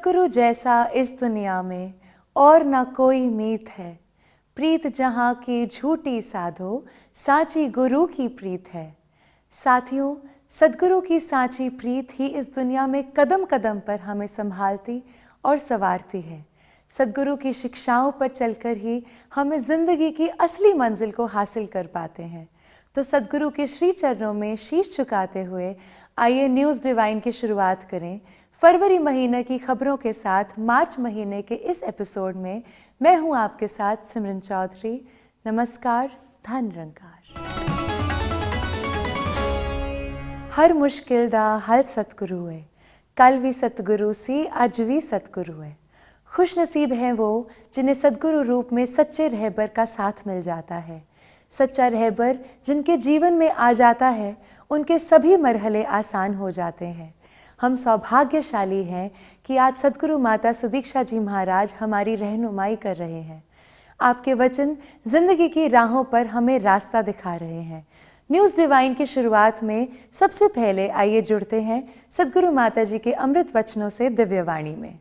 सतगुरु जैसा इस दुनिया में और न कोई मीत है। प्रीत जहाँ की झूठी साधो, साची गुरु की प्रीत है। साथियों, सतगुरु की साची प्रीत ही इस दुनिया में कदम कदम पर हमें संभालती और संवारती है। सतगुरु की शिक्षाओं पर चलकर ही हमें जिंदगी की असली मंजिल को हासिल कर पाते हैं। तो सतगुरु के श्री चरणों में शीश झुकाते हुए आइए न्यूज़ डिवाइन की शुरुआत करें। फरवरी महीने की खबरों के साथ मार्च महीने के इस एपिसोड में मैं हूं आपके साथ सिमरन चौधरी। नमस्कार, धन निरंकार। हर मुश्किल दा हल सतगुरु है, कल भी सतगुरु सी अज भी सतगुरु है। खुश नसीब हैं वो जिन्हें सतगुरु रूप में सच्चे रहबर का साथ मिल जाता है। सच्चा रहबर जिनके जीवन में आ जाता है, उनके सभी मरहले आसान हो जाते हैं। हम सौभाग्यशाली हैं कि आज सतगुरु माता सुदीक्षा जी महाराज हमारी रहनुमाई कर रहे हैं। आपके वचन जिंदगी की राहों पर हमें रास्ता दिखा रहे हैं। न्यूज़ डिवाइन की शुरुआत में सबसे पहले आइए जुड़ते हैं सतगुरु माता जी के अमृत वचनों से दिव्यवाणी में।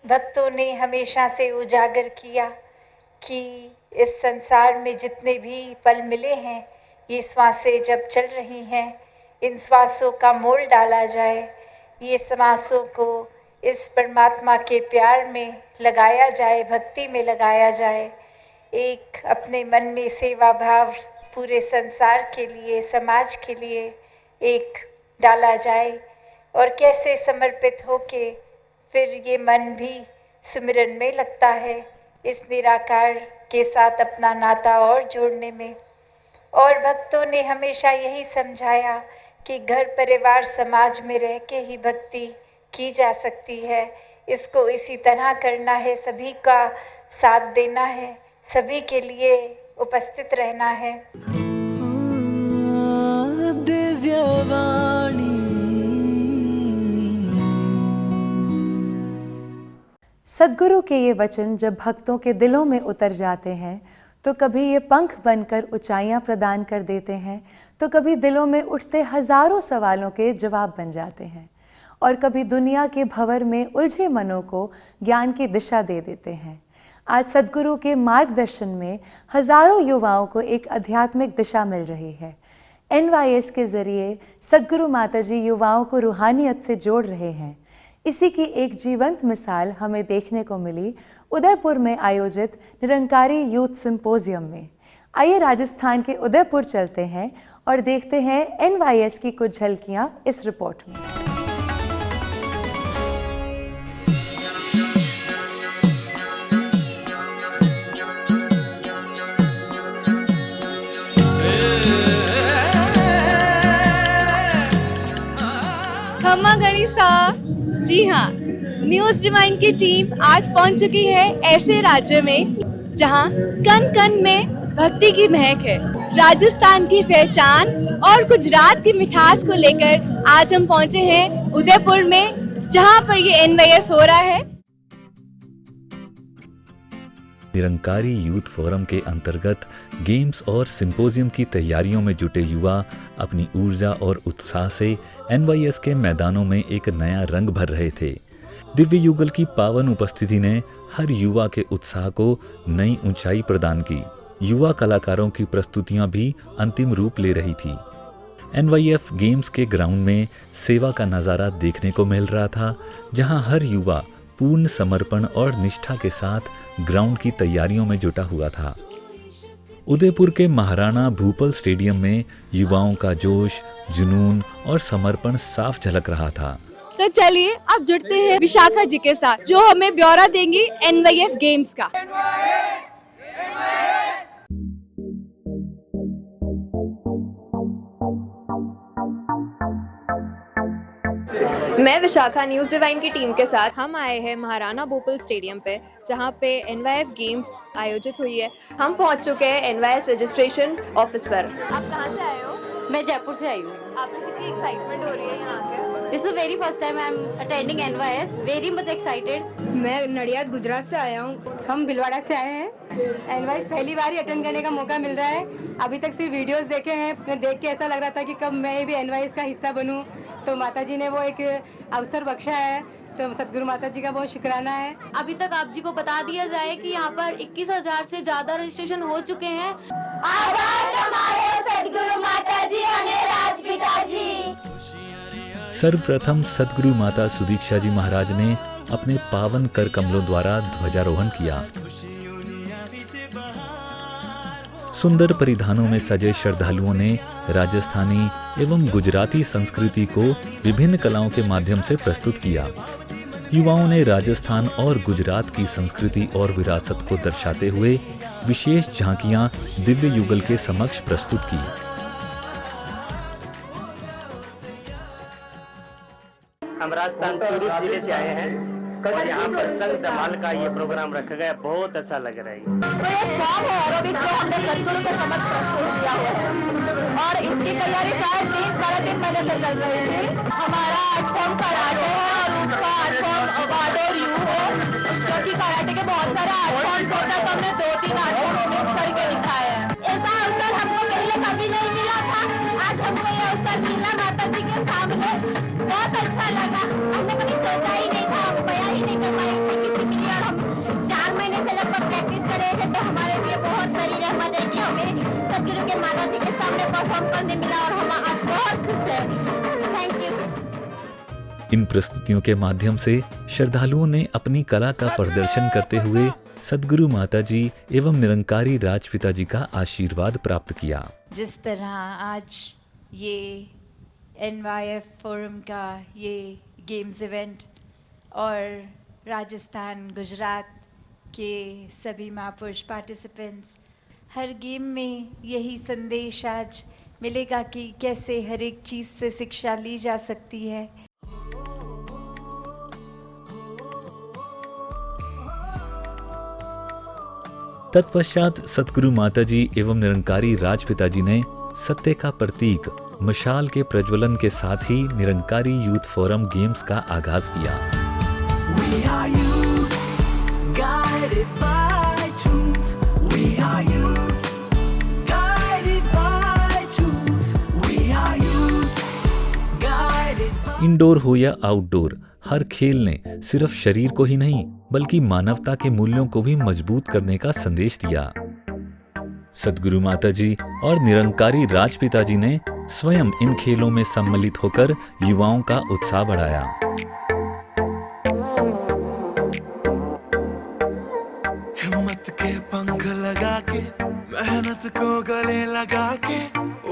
भक्तों ने हमेशा से उजागर किया कि इस संसार में जितने भी पल मिले हैं, ये श्वासें जब चल रही हैं, इन श्वासों का मोल डाला जाए। ये श्वासों को इस परमात्मा के प्यार में लगाया जाए, भक्ति में लगाया जाए। एक अपने मन में सेवा भाव पूरे संसार के लिए, समाज के लिए एक डाला जाए और कैसे समर्पित होके फिर ये मन भी सुमिरन में लगता है, इस निराकार के साथ अपना नाता और जोड़ने में। और भक्तों ने हमेशा यही समझाया कि घर परिवार समाज में रह के ही भक्ति की जा सकती है। इसको इसी तरह करना है, सभी का साथ देना है, सभी के लिए उपस्थित रहना है। सतगुरु के ये वचन जब भक्तों के दिलों में उतर जाते हैं तो कभी ये पंख बनकर ऊंचाइयां प्रदान कर देते हैं, तो कभी दिलों में उठते हजारों सवालों के जवाब बन जाते हैं, और कभी दुनिया के भंवर में उलझे मनों को ज्ञान की दिशा दे देते हैं। आज सतगुरु के मार्गदर्शन में हजारों युवाओं को एक आध्यात्मिक दिशा मिल रही है। NYS के जरिए सतगुरु माता जी युवाओं को रूहानियत से जोड़ रहे हैं। इसी की एक जीवंत मिसाल हमें देखने को मिली उदयपुर में आयोजित निरंकारी यूथ सिंपोजियम में। आइए राजस्थान के उदयपुर चलते हैं और देखते हैं NYS की कुछ झलकियां इस रिपोर्ट में। खम्मा गणिसा। जी हाँ, न्यूज़ डिवाइन की टीम आज पहुंच चुकी है ऐसे राज्य में जहां कन कन में भक्ति की महक है। राजस्थान की पहचान और गुजरात की मिठास को लेकर आज हम पहुंचे हैं उदयपुर में, जहां पर ये NYS हो रहा है। निरंकारी यूथ फोरम के अंतर्गत गेम्स और सिंपोजियम की तैयारियों में जुटे युवा अपनी ऊर्जा और उत्साह से NYS के मैदानों में एक नया रंग भर रहे थे। दिव्य युगल की पावन उपस्थिति ने हर युवा के उत्साह को नई ऊंचाई प्रदान की। युवा कलाकारों की प्रस्तुतियां भी अंतिम रूप ले रही थी। NYF गेम्स के ग्राउंड में सेवा का नज़ारा देखने को मिल रहा था, जहां हर युवा पूर्ण समर्पण और निष्ठा के साथ ग्राउंड की तैयारियों में जुटा हुआ था। उदयपुर के महाराणा भूपल स्टेडियम में युवाओं का जोश, जुनून और समर्पण साफ झलक रहा था। तो चलिए अब जुड़ते हैं विशाखा जी के साथ, जो हमें ब्यौरा देंगी NYF गेम्स का। मैं विशाखा न्यूज़ डिवाइन की टीम के साथ हम आए हैं महाराणा भूपल स्टेडियम पे, जहाँ पे NYF गेम्स आयोजित हुई है। हम पहुंच चुके हैं NYS रजिस्ट्रेशन ऑफिस पर। आप कहाँ से आए हो? मैं जयपुर से आई हूँ। आपको कितनी एक्साइटमेंट हो रही है यहाँ के? This is very first time I am attending NYS. Very much excited. मैं नडियाद गुजरात से आया हूँ। हम भिलवाड़ा से आए हैं। एनवाइस पहली बार ही अटेंड करने का मौका मिल रहा है। अभी तक सिर्फ वीडियोस देखे हैं। मैं देख के ऐसा लग रहा था कि कब मैं भी एनवाइस का हिस्सा बनूं। तो माता जी ने वो एक अवसर बख्शा है, तो सतगुरु माता जी का बहुत शुक्राना है। अभी तक आप जी को बता दिया जाए कि यहाँ पर 21,000 से ज्यादा रजिस्ट्रेशन हो चुके हैं। आभार हमारे सतगुरु माता जी और राजपिता जी। सर्वप्रथम सद्गुरु माता सुदीक्षा जी महाराज ने अपने पावन कर कमलों द्वारा ध्वजारोहण किया। सुंदर परिधानों में सजे श्रद्धालुओं ने राजस्थानी एवं गुजराती संस्कृति को विभिन्न कलाओं के माध्यम से प्रस्तुत किया। युवाओं ने राजस्थान और गुजरात की संस्कृति और विरासत को दर्शाते हुए विशेष झांकियां दिव्य युगल के समक्ष प्रस्तुत की। हम राजस्थान चूरू जिले से आए हैं और यहाँ पर संग धमाल का ये प्रोग्राम रखा गया, बहुत अच्छा लग रहा है। हमने सतगुरु के समक्ष प्रस्तुत किया है और इसकी तैयारी शायद 3-3.5 महीने से चल रही थी। हमारा आर्ट फॉर्म कराटे है और उसका आर्ट फॉर्म वाडोर यू है, क्योंकि कराटे के बहुत सारे आर्ट फॉर्म्स होता है, तो हमने 2-3 आर्ट फॉर्म मिक्स करके दिखाया है। ऐसा अवसर हमको पहले कभी नहीं मिला था, आज हमको ये अवसर मिला माता जी के सामने, बहुत अच्छा लगा। हमने कभी सोचा ही नहीं था, हम बयां ही नहीं कर पाए थे किसी के लिए, और हम 4 महीने से लगभग प्रैक्टिस कर रहे थे, तो हमारे लिए बहुत बड़ी रहमत है कि हमें सतगुरु के माता जी के सामने परफॉर्म करने मिला और हम आज बहुत खुश हैं। Thank you. इन प्रस्तुतियों के माध्यम से श्रद्धालुओं ने अपनी कला का प्रदर्शन करते हुए सद्गुरु माता जी एवं निरंकारी राजपिता जी का आशीर्वाद प्राप्त किया। जिस तरह आज ये NYF फोरम का ये गेम्स इवेंट और राजस्थान गुजरात के सभी महापुरुष पार्टिसिपेंट्स, हर गेम में यही संदेश आज मिलेगा कि कैसे हर एक चीज़ से शिक्षा ली जा सकती है। तत्पश्चात सतगुरु माता जी एवं निरंकारी राजपिता जी ने सत्य का प्रतीक मशाल के प्रज्वलन के साथ ही निरंकारी यूथ फोरम गेम्स का आगाज किया। We are youth, guided by truth. We are youth, guided by truth. We are youth, guided by... indoor हो या आउटडोर, हर खेल ने सिर्फ शरीर को ही नहीं बल्कि मानवता के मूल्यों को भी मजबूत करने का संदेश दिया। सद्गुरु माता जी और निरंकारी राजपिता जी ने स्वयं इन खेलों में सम्मिलित होकर युवाओं का उत्साह बढ़ाया। हिम्मत के पंख लगा के, मेहनत को गले लगा के,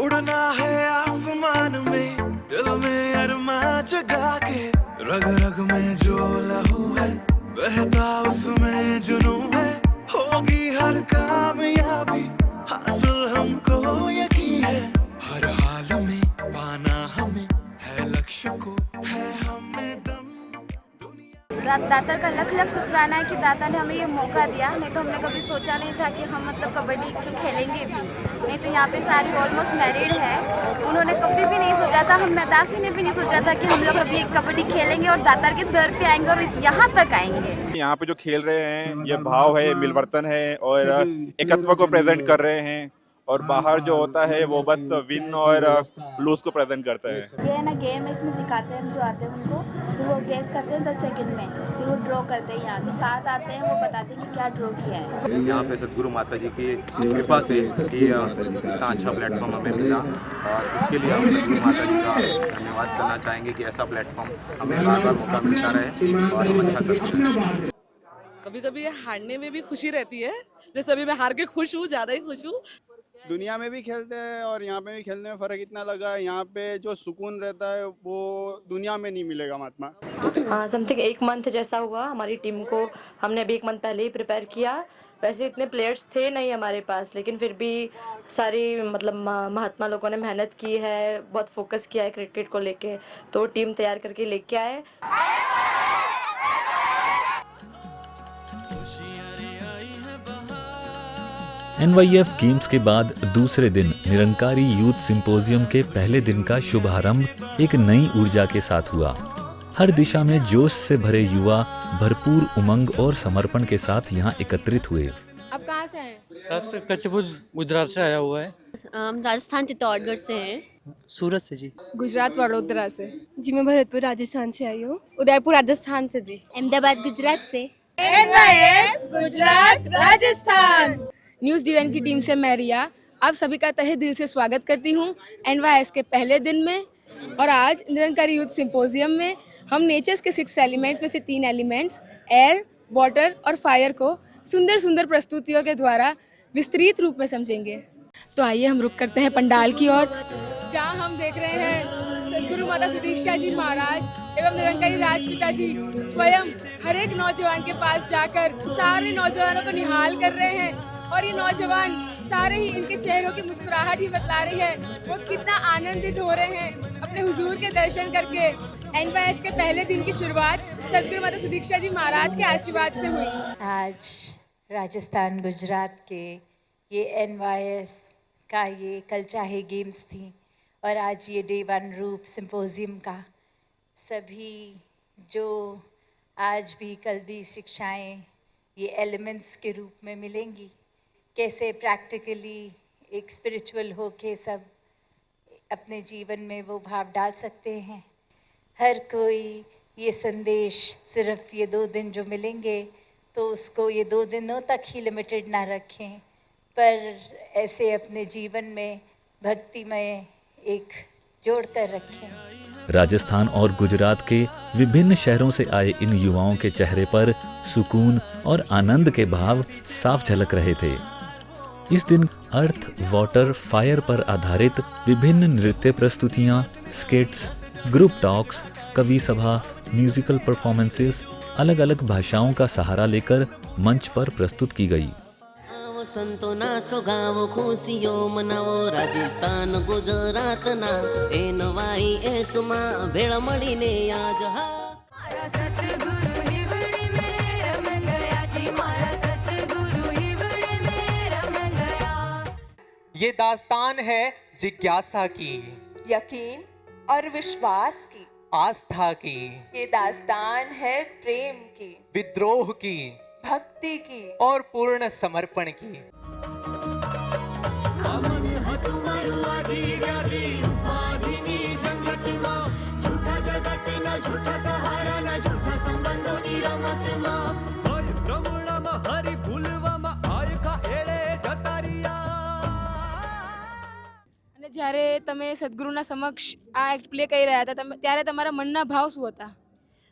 उड़ना है आसमान में, दिल में अरमां जगा के, रग रग में जो लहू है, बहता उसमें जुनूं है, होगी हर कामयाबी हासिल हमको यकीन है, हर हाल में पाना हमें है, लक्ष्य को है हमें दम। दातार का लख लख शुक्राना है कि दाता ने हमें ये मौका दिया, नहीं तो हमने कभी सोचा नहीं था कि हम मतलब कबड्डी खेलेंगे भी। नहीं तो यहाँ पे सारी ऑलमोस्ट मैरिड है, उन्होंने कभी भी नहीं सोचा था, हम दासी ने भी नहीं सोचा था कि हम लोग कभी कबड्डी खेलेंगे और दातार के दर पे आएंगे और यहाँ तक आएंगे। यहाँ पे जो खेल रहे हैं ये भाव है, मिलवर्तन है और एकत्व को प्रेजेंट कर रहे हैं, और बाहर जो होता है वो बस विन और लूज को प्रेजेंट करता है। ये है ना गेम, इसमें दिखाते हैं हम जो आते हैं उनको, फिर वो गेस करते हैं 10 सेकंड में, फिर वो ड्रॉ करते हैं। यहाँ जो 7 आते हैं वो बताते हैं कि क्या ड्रॉ किया है। यहाँ पे सतगुरु माता जी की कृपा से कि इतना अच्छा प्लेटफॉर्म हमें मिला, और इसके लिए हम सतगुरु माता जी का धन्यवाद करना चाहेंगे कि ऐसा प्लेटफॉर्म हमें बार बार मौका मिलता रहे और हम अच्छा करते रहें। कभी कभी हारने में भी खुशी रहती है, जैसे अभी मैं हार के खुश हूँ, ज़्यादा ही खुश हूँ। दुनिया में भी खेलते हैं और यहाँ पे भी खेलने में फ़र्क इतना लगा है, यहाँ पे जो सुकून रहता है वो दुनिया में नहीं मिलेगा महात्मा। हाँ, समथिंग 1 मंथ जैसा हुआ हमारी टीम को, हमने अभी 1 मंथ पहले ही प्रिपेयर किया। वैसे इतने प्लेयर्स थे नहीं हमारे पास, लेकिन फिर भी सारी मतलब महात्मा लोगों ने मेहनत की है, बहुत फोकस किया है क्रिकेट को लेके, तो टीम तैयार करके लेके आए। NYF गेम्स के बाद दूसरे दिन निरंकारी यूथ सिंपोजियम के पहले दिन का शुभारंभ एक नई ऊर्जा के साथ हुआ। हर दिशा में जोश से भरे युवा भरपूर उमंग और समर्पण के साथ यहाँ एकत्रित हुए। आप कहाँ से हैं? कच्छ-भुज गुजरात से आया हुआ है। हम राजस्थान चित्तौड़गढ़ से हैं। सूरत से जी। गुजरात वडोदरा से जी। मैं भरतपुर राजस्थान से आई हूँ। उदयपुर राजस्थान से जी। अहमदाबाद गुजरात से। NYS Gujarat Rajasthan. News divine की टीम से मैं रिया आप सभी का तहे दिल से स्वागत करती हूँ NYS के पहले दिन में। और आज निरंकारी यूथ सिंपोजियम में हम नेचर्स के 6 एलिमेंट्स में से 3 एलिमेंट्स एयर, वाटर और फायर को सुंदर सुंदर प्रस्तुतियों के द्वारा विस्तृत रूप में समझेंगे। तो आइए हम रुक करते हैं पंडाल की ओर, जहाँ हम देख रहे हैं सदगुरु माता सुदीक्षा जी महाराज एवं निरंकारी राजपिता जी स्वयं हर एक नौजवान के पास जाकर सारे नौजवानों को निहाल कर रहे हैं। और ये नौजवान सारे ही इनके चेहरों की मुस्कुराहट ही बतला रही है वो कितना आनंदित हो रहे हैं अपने हुजूर के दर्शन करके। NYS के पहले दिन की शुरुआत सदगुरु माता सुदीक्षा जी महाराज के आशीर्वाद से हुई। आज राजस्थान गुजरात के ये NYS का ये कल चाहे गेम्स थी और आज ये डे 1 रूप सिंपोजियम का। सभी जो आज भी कल भी शिक्षाएं ये एलिमेंट्स के रूप में मिलेंगी, कैसे प्रैक्टिकली एक स्पिरिचुअल हो के सब अपने जीवन में वो भाव डाल सकते हैं। हर कोई ये संदेश सिर्फ ये 2 दिन जो मिलेंगे तो उसको ये 2 दिनों तक ही लिमिटेड ना रखें, पर ऐसे अपने जीवन में भक्तिमय एक जोड़ कर रखें। राजस्थान और गुजरात के विभिन्न शहरों से आए इन युवाओं के चेहरे पर सुकून और आनंद के भाव साफ झलक रहे थे। इस दिन अर्थ, वाटर, फायर पर आधारित विभिन्न नृत्य प्रस्तुतियां, स्किट्स, ग्रुप टॉक्स, कवि सभा, म्यूजिकल परफॉर्मेंसेस अलग अलग भाषाओं का सहारा लेकर मंच पर प्रस्तुत की गई। संतो नाचो गावो खुशियो मनावो राजस्थान गुजरात ना NYS માં ભેળ મળીને આજ હા મારા સતગુરુ હિવડી મે રમ ગયા જી મારા સતગુરુ હિવડી મે રમ ગયા। ये दास्तान है जिज्ञासा की, यकीन और विश्वास की, आस्था की। ये दास्तान है प्रेम की, विद्रोह की, भक्ति की और पूर्ण समर्पण की। અને જ્યારે તમે સદગુરુના સમક્ષ આ એક્ટ પ્લે કરી રહ્યા હતા ત્યારે તમારા મનના ભાવ શું હતા?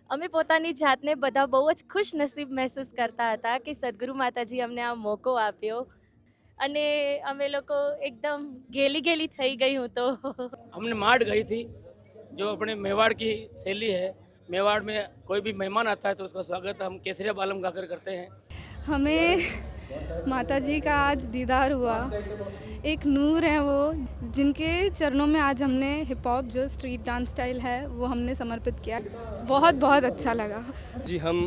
અમે પોતાની જાતને બધા બહુ જ ખુશ નસીબ મહેસૂસ કરતા હતા કે સદગુરુ માતાજી અમને આ મોકો આપ્યો અને અમે લોકો એકદમ ગેલી ગેલી થઈ ગઈ હું તો। हमने माड़ गई थी, जो अपने मेवाड़ की शैली है। मेवाड़ में कोई भी मेहमान आता है तो उसका स्वागत हम केसरिया बालम गाकर करते हैं। हमें माताजी का आज दीदार हुआ, एक नूर है वो, जिनके चरणों में आज हमने हिप हॉप जो स्ट्रीट डांस स्टाइल है वो हमने समर्पित किया। बहुत बहुत अच्छा लगा जी। हम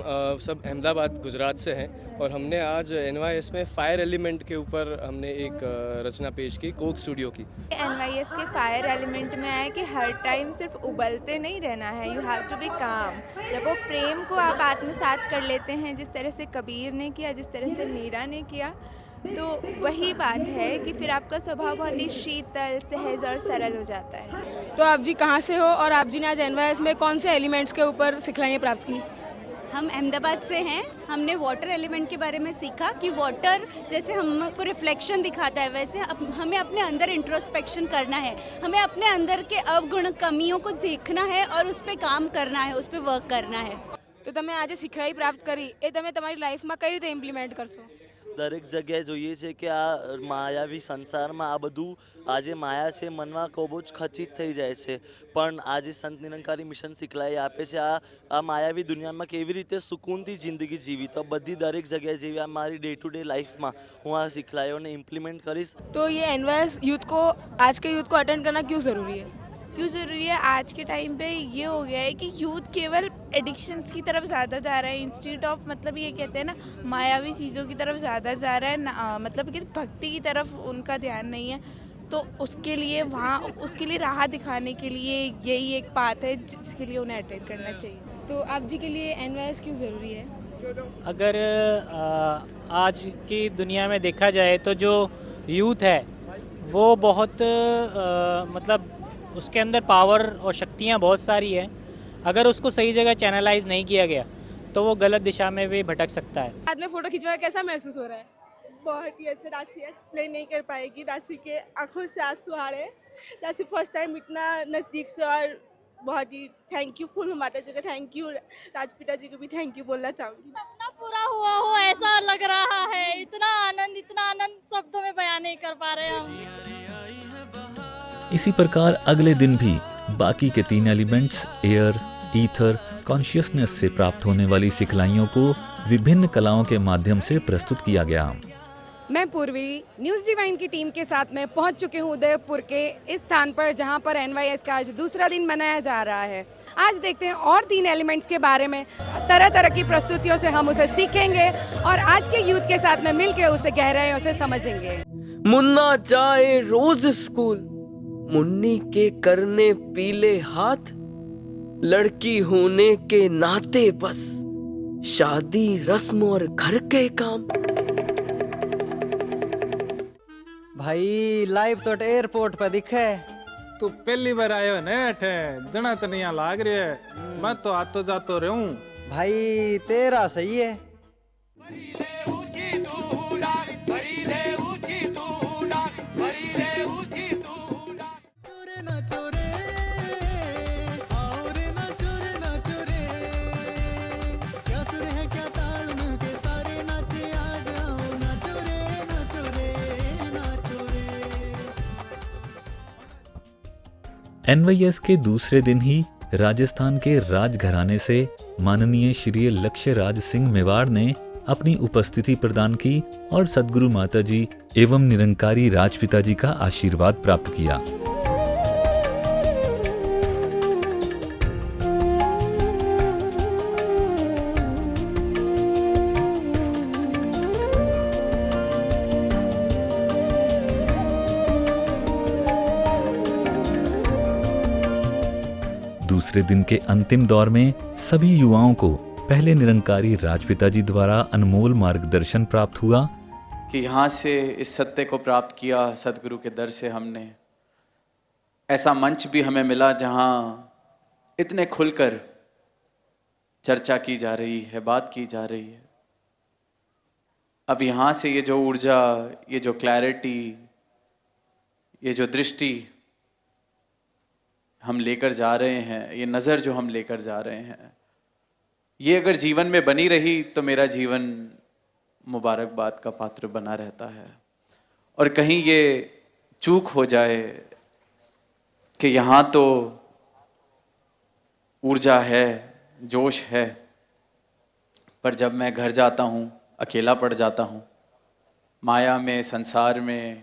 सब अहमदाबाद गुजरात से हैं और हमने आज NYS में फायर एलिमेंट के ऊपर हमने एक रचना पेश की कोक स्टूडियो की। NYS के फायर एलिमेंट में आया कि हर टाइम सिर्फ उबलते नहीं रहना है, यू हैव टू बी काम। जब वो प्रेम को आप आत्मसात कर लेते हैं जिस तरह से कबीर ने किया, जिस तरह से मीरा ने किया, तो वही बात है कि फिर आपका स्वभाव बहुत ही शीतल, सहज और सरल हो जाता है। तो आप जी कहाँ से हो और आप जी ने आज NYS में कौन से एलिमेंट्स के ऊपर सिखलाइयाँ प्राप्त की? हम अहमदाबाद से हैं। हमने वाटर एलिमेंट के बारे में सीखा कि वाटर जैसे हमको रिफ्लेक्शन दिखाता है, वैसे हमें अपने अंदर इंट्रोस्पेक्शन करना है, हमें अपने अंदर के अवगुण कमियों को देखना है और उस पर काम करना है, उस पर वर्क करना है। तो તમે આજે શીખરાઈ પ્રાપ્ત કરી એ તમે તમારી લાઈફમાં કઈ રીતે ઇમ્પ્લિમેન્ટ કરશો? દરેક જગ્યાએ જોઈએ છે કે આ માયાવી સંસારમાં આ બધું આજે માયા છે મનમાં ખૂબ જ ખચિત થઈ જાય છે, પણ આજે સંત નિરંકારી મિશન શીખલાઈ આપે છે આ માયાવી દુનિયામાં કેવી રીતે સુકૂનથી જિંદગી જીવી, તો બધી દરેક જગ્યાએ જેવી આ મારી ડે ટુ ડે લાઈફમાં હું આ શીખલાઈઓને ઇમ્પ્લિમેન્ટ કરીશ। तो ये NYS यूथ को, आज के यूथ को अटेंड करना क्यों ज़रूरी है? क्यों ज़रूरी है? आज के टाइम पे ये हो गया है कि यूथ केवल एडिक्शंस की तरफ ज़्यादा जा रहा है इंस्टीट्यूट ऑफ, मतलब ये कहते हैं ना, मायावी चीज़ों की तरफ ज़्यादा जा रहा है, मतलब कि भक्ति की तरफ उनका ध्यान नहीं है। तो उसके लिए राह दिखाने के लिए यही एक बात है जिसके लिए उन्हें अटेंड करना चाहिए। तो आप जी के लिए NYS क्यों ज़रूरी है? अगर आज की दुनिया में देखा जाए तो जो यूथ है वो बहुत मतलब उसके अंदर पावर और शक्तियाँ बहुत सारी हैं। अगर उसको सही जगह चैनलाइज नहीं किया गया तो वो गलत दिशा में भी भटक सकता है। बाद में फ़ोटो खिंचवाया कैसा महसूस हो रहा है? बहुत ही अच्छा। राशि एक्सप्लेन नहीं कर पाएगी, राशि के आंखों से आंसू आ रहे हैं। राशि फर्स्ट टाइम इतना नज़दीक से, और बहुत ही थैंक यू फुल माता जी का थैंक यू, राजपिता जी को भी थैंक यू बोलना चाहूँगी। सपना पूरा हुआ हो ऐसा लग रहा है। इतना आनंद शब्दों में बयान नहीं कर पा रहे हम। इसी प्रकार अगले दिन भी बाकी के 3 एलिमेंट्स एयर, ईथर, कॉन्शियसनेस से प्राप्त होने वाली सिखलाइयों को विभिन्न कलाओं के माध्यम से प्रस्तुत किया गया। मैं पूर्वी न्यूज़ डिवाइन की टीम के साथ में पहुंच चुकी हूं उदयपुर के इस स्थान पर जहां पर NYS का आज दूसरा दिन मनाया जा रहा है। आज देखते हैं और 3 एलिमेंट्स के बारे में, तरह तरह की प्रस्तुतियों से हम उसे सीखेंगे और आज के यूथ के साथ में मिलकर उसे गहराइयों से समझेंगे। मुन्ना जाए रोज स्कूल, मुन्नी के करने पीले हाथ, लड़की होने के नाते बस शादी रस्म और घर के काम। भाई लाइव तो एयरपोर्ट पर दिखे। तू पहली बार आयो ने अठे, जना तो नहीं लाग रही है। मैं तो आतो जातो रहूं। भाई तेरा सही है। NYS के दूसरे दिन ही राजस्थान के राजघराने से माननीय श्री लक्ष्य राज सिंह मेवाड़ ने अपनी उपस्थिति प्रदान की और सद्गुरु माताजी एवं निरंकारी राजपिता जी का आशीर्वाद प्राप्त किया। दूसरे दिन के अंतिम दौर में सभी युवाओं को पहले निरंकारी राजपिता जी द्वारा अनमोल मार्गदर्शन प्राप्त हुआ कि यहाँ से इस सत्य को प्राप्त किया सदगुरु के दर से। हमने ऐसा मंच भी हमें मिला जहाँ इतने खुलकर चर्चा की जा रही है, बात की जा रही है। अब यहाँ से ये जो ऊर्जा, ये जो क्लैरिटी, ये जो दृष्टि हम लेकर जा रहे हैं, ये नज़र जो हम लेकर जा रहे हैं, ये अगर जीवन में बनी रही तो मेरा जीवन मुबारकबाद का पात्र बना रहता है। और कहीं ये चूक हो जाए कि यहाँ तो ऊर्जा है, जोश है, पर जब मैं घर जाता हूँ अकेला पड़ जाता हूँ, माया में, संसार में,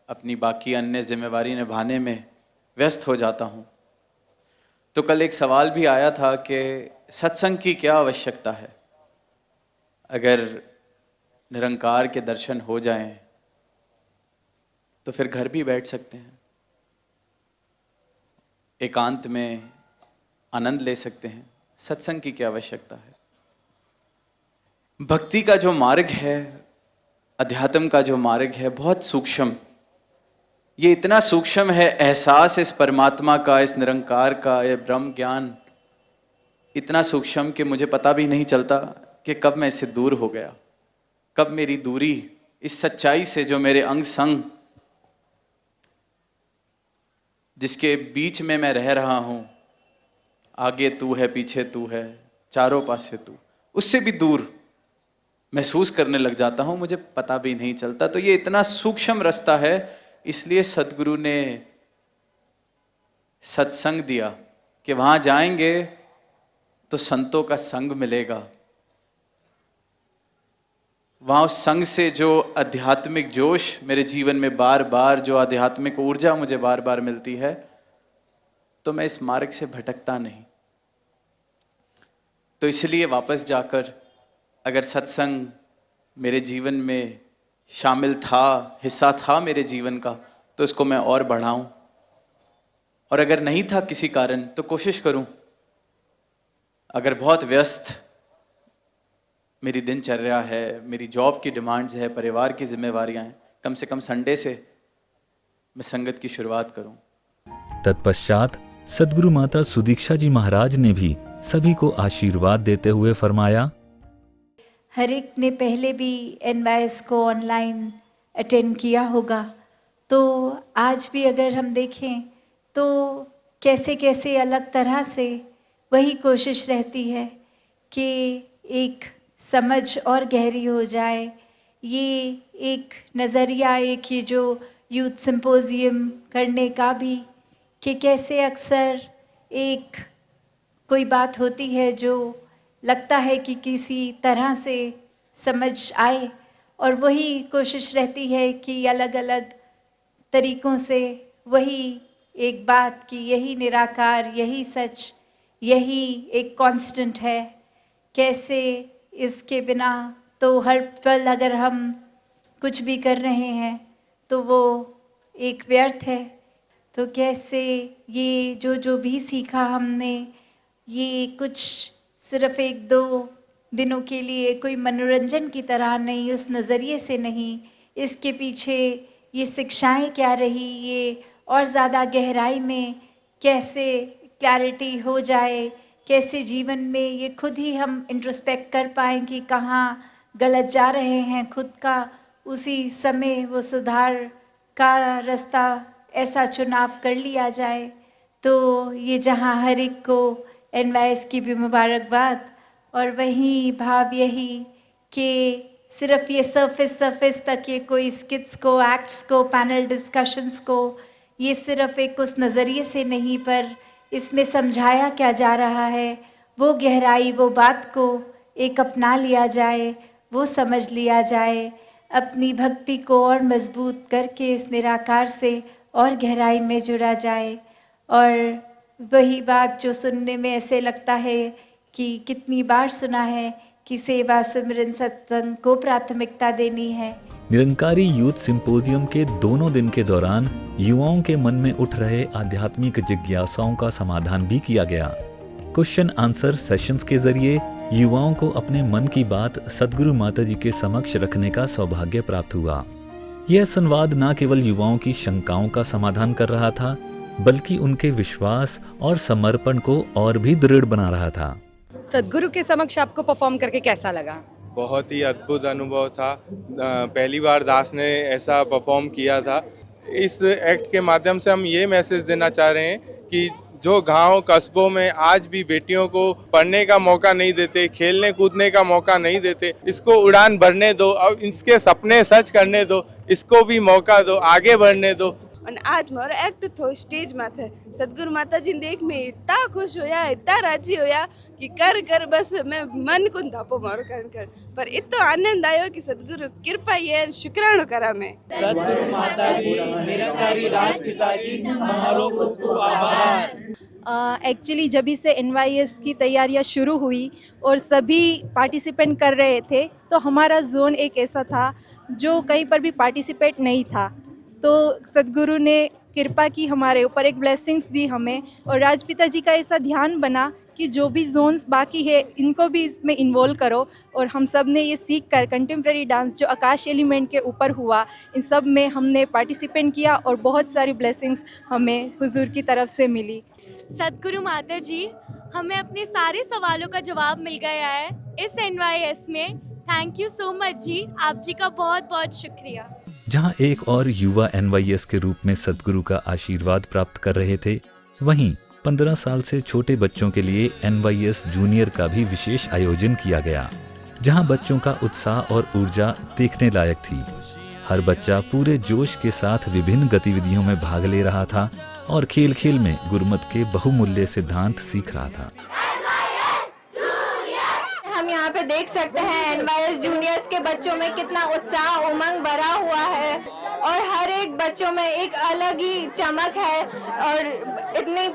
अपनी बाकी अन्य जिम्मेवारी निभाने में व्यस्त हो जाता हूँ। तो कल एक सवाल भी आया था कि सत्संग की क्या आवश्यकता है? अगर निरंकार के दर्शन हो जाएं तो फिर घर भी बैठ सकते हैं, एकांत में आनंद ले सकते हैं। सत्संग की क्या आवश्यकता है? भक्ति का जो मार्ग है, अध्यात्म का जो मार्ग है, बहुत सूक्ष्म, ये इतना सूक्ष्म है। एहसास इस परमात्मा का, इस निरंकार का, ये ब्रह्म ज्ञान इतना सूक्ष्म कि मुझे पता भी नहीं चलता कि कब मैं इससे दूर हो गया, कब मेरी दूरी इस सच्चाई से जो मेरे अंग संग, जिसके बीच में मैं रह रहा हूँ, आगे तू है, पीछे तू है, चारों पासे तू, उससे भी दूर महसूस करने लग जाता हूँ, मुझे पता भी नहीं चलता। तो ये इतना सूक्ष्म रास्ता है, इसलिए सदगुरु ने सत्संग दिया कि वहाँ जाएंगे तो संतों का संग मिलेगा। वहाँ उस संग से जो आध्यात्मिक जोश मेरे जीवन में बार बार, जो आध्यात्मिक ऊर्जा मुझे बार बार मिलती है, तो मैं इस मार्ग से भटकता नहीं। तो इसलिए वापस जाकर अगर सत्संग मेरे जीवन में शामिल था, हिस्सा था मेरे जीवन का, तो इसको मैं और बढ़ाऊं, और अगर नहीं था किसी कारण तो कोशिश करूं, अगर बहुत व्यस्त मेरी दिनचर्या है, मेरी जॉब की डिमांड्स है, परिवार की जिम्मेवारियां हैं, कम से कम संडे से मैं संगत की शुरुआत करूं। तत्पश्चात सद्गुरु माता सुदीक्षा जी महाराज ने भी सभी को आशीर्वाद देते हुए फरमाया, हर एक ने पहले भी NYS को ऑनलाइन अटेंड किया होगा, तो आज भी अगर हम देखें तो कैसे कैसे अलग तरह से वही कोशिश रहती है कि एक समझ और गहरी हो जाए। ये एक नज़रिया, एक ये जो यूथ सिंपोजियम करने का भी, कि कैसे अक्सर एक कोई बात होती है जो लगता है कि किसी तरह से समझ आए, और वही कोशिश रहती है कि अलग अलग तरीक़ों से वही एक बात कि यही निराकार, यही सच, यही एक कांस्टेंट है। कैसे इसके बिना तो हर पल अगर हम कुछ भी कर रहे हैं तो वो एक व्यर्थ है। तो कैसे ये जो भी सीखा हमने, ये कुछ सिर्फ़ 1-2 दिनों के लिए कोई मनोरंजन की तरह नहीं, उस नज़रिए से नहीं, इसके पीछे ये शिक्षाएं क्या रही, ये और ज़्यादा गहराई में कैसे क्लैरिटी हो जाए, कैसे जीवन में ये खुद ही हम इंट्रोस्पेक्ट कर पाएँ कि कहाँ गलत जा रहे हैं, खुद का उसी समय वो सुधार का रास्ता ऐसा चुनाव कर लिया जाए। तो ये जहाँ हर एक को NYS की भी मुबारकबाद, और वहीं भाव यही कि सिर्फ़ ये सरफेस तक ये कोई स्किट्स को, एक्ट्स को, पैनल डिस्कशंस को, ये सिर्फ़ एक उस नज़रिए से नहीं, पर इसमें समझाया क्या जा रहा है, वो गहराई, वो बात को एक अपना लिया जाए, वो समझ लिया जाए, अपनी भक्ति को और मजबूत करके इस निराकार से और गहराई में जुड़ा जाए। और वही बात जो सुनने में ऐसे लगता है कि कितनी बार सुना है कि सेवा, सिमरन, सत्संग को प्राथमिकता देनी है। निरंकारी यूथ सिंपोजियम के दोनों दिन के दौरान युवाओं के मन में उठ रहे आध्यात्मिक जिज्ञासाओं का समाधान भी किया गया। क्वेश्चन आंसर सेशंस के जरिए युवाओं को अपने मन की बात सद्गुरु माता जी के समक्ष रखने का सौभाग्य प्राप्त हुआ। यह संवाद न केवल युवाओं की शंकाओं का समाधान कर रहा था, बल्कि उनके विश्वास और समर्पण को और भी दृढ़ बना रहा था। सद्गुरु के समक्ष आपको परफॉर्म करके कैसा लगा? बहुत ही अद्भुत अनुभव था। पहली बार दास ने ऐसा परफॉर्म किया था। इस एक्ट के माध्यम से हम ये मैसेज देना चाह रहे हैं कि जो गांव कस्बों में आज भी बेटियों को पढ़ने का मौका नहीं देते, खेलने कूदने का मौका नहीं देते, इसको उड़ान भरने दो और इसके सपने सच करने दो, इसको भी मौका दो, आगे बढ़ने दो। और आज मारो एक्ट थो स्टेज माथे सदगुरु माता जी देख में इतना खुश होया, इतना राजी होया कि कर कर बस मैं मन को धापो मारो कर पर इतो आनंद आयो कि सदगुरु कृपा है, शुक्राणु करा मैं। सदगुरु माता जी, निरंकारी राजपिता जी, हमारो खूब आभार। एक्चुअली जब से NYS की तैयारियां शुरू हुई और सभी पार्टिसिपेंट कर रहे थे, तो हमारा जोन एक ऐसा था जो कहीं पर भी पार्टिसिपेट नहीं था। तो सद्गुरु ने कृपा की हमारे ऊपर, एक ब्लेसिंग्स दी हमें, और राजपिता जी का ऐसा ध्यान बना कि जो भी जोन्स बाकी है इनको भी इसमें इन्वॉल्व करो। और हम सब ने ये सीख कर कंटेम्प्रेरी डांस जो आकाश एलिमेंट के ऊपर हुआ, इन सब में हमने पार्टिसिपेट किया और बहुत सारी ब्लेसिंग्स हमें हुजूर की तरफ से मिली। सद्गुरु माता जी, हमें अपने सारे सवालों का जवाब मिल गया है इस NYS में। थैंक यू सो मच जी, आप जी का बहुत बहुत शुक्रिया। जहां एक और युवा NYS के रूप में सद्गुरु का आशीर्वाद प्राप्त कर रहे थे, वहीं 15 साल से छोटे बच्चों के लिए NYS जूनियर का भी विशेष आयोजन किया गया, जहां बच्चों का उत्साह और ऊर्जा देखने लायक थी। हर बच्चा पूरे जोश के साथ विभिन्न गतिविधियों में भाग ले रहा था और खेल खेल में गुरमत के बहुमूल्य सिद्धांत सीख रहा था। हम यहाँ पे देख सकते हैं NYS जूनियर्स के बच्चों में कितना उत्साह, उमंग भरा हुआ है और हर एक बच्चों में एक अलग ही चमक है और इतने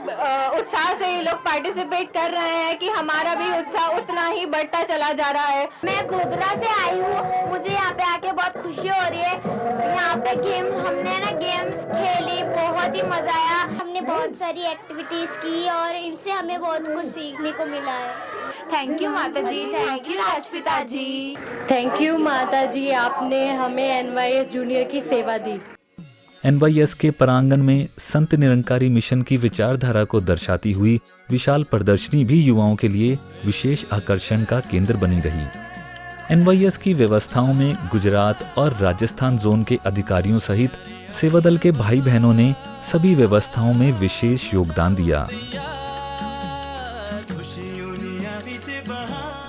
उत्साह से ये लोग पार्टिसिपेट कर रहे हैं कि हमारा भी उत्साह उतना ही बढ़ता चला जा रहा है। मैं गोधरा से आई हूँ, मुझे यहाँ पे आके बहुत खुशी हो रही है। यहाँ पे हमने ना गेम्स खेली, बहुत ही मजा आया। हमने बहुत सारी एक्टिविटीज की और इनसे हमें बहुत कुछ सीखने को मिला है। थैंक यू माता जी, thank you Rajpita ji. Thank you माता जी, आपने हमें NYS जूनियर की सेवा दी। NYS के प्रांगण में संत निरंकारी मिशन की विचारधारा को दर्शाती हुई विशाल प्रदर्शनी भी युवाओं के लिए विशेष आकर्षण का केंद्र बनी रही। NYS की व्यवस्थाओं में गुजरात और राजस्थान जोन के अधिकारियों सहित सेवादल के भाई बहनों ने सभी व्यवस्थाओं में विशेष योगदान दिया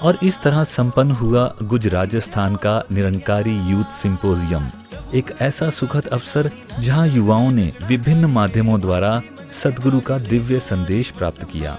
और इस तरह संपन्न हुआ गुज राजस्थान का निरंकारी यूथ सिंपोजियम, एक ऐसा सुखद अवसर जहां युवाओं ने विभिन्न माध्यमों द्वारा सद्गुरु का दिव्य संदेश प्राप्त किया।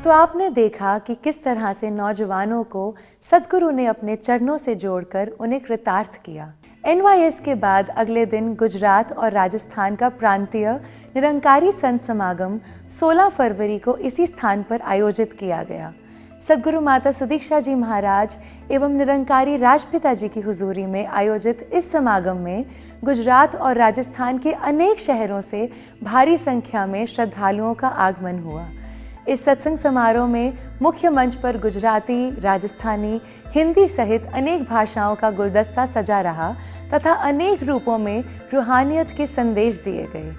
तो आपने देखा कि किस तरह से नौजवानों को सद्गुरु ने अपने चरणों से जोड़कर उन्हें कृतार्थ किया। NYS के बाद अगले दिन गुजरात और राजस्थान का प्रांतीय निरंकारी संत समागम 16 फरवरी को इसी स्थान पर आयोजित किया गया। सद्गुरु माता सुदीक्षा जी महाराज एवं निरंकारी राजपिता जी की हुजूरी में आयोजित इस समागम में गुजरात और राजस्थान के अनेक शहरों से भारी संख्या में श्रद्धालुओं का आगमन हुआ। इस सत्संग समारोह में मुख्य मंच पर गुजराती, राजस्थानी, हिंदी सहित अनेक भाषाओं का गुलदस्ता सजा रहा तथा अनेक रूपों में रूहानियत के संदेश दिए गए।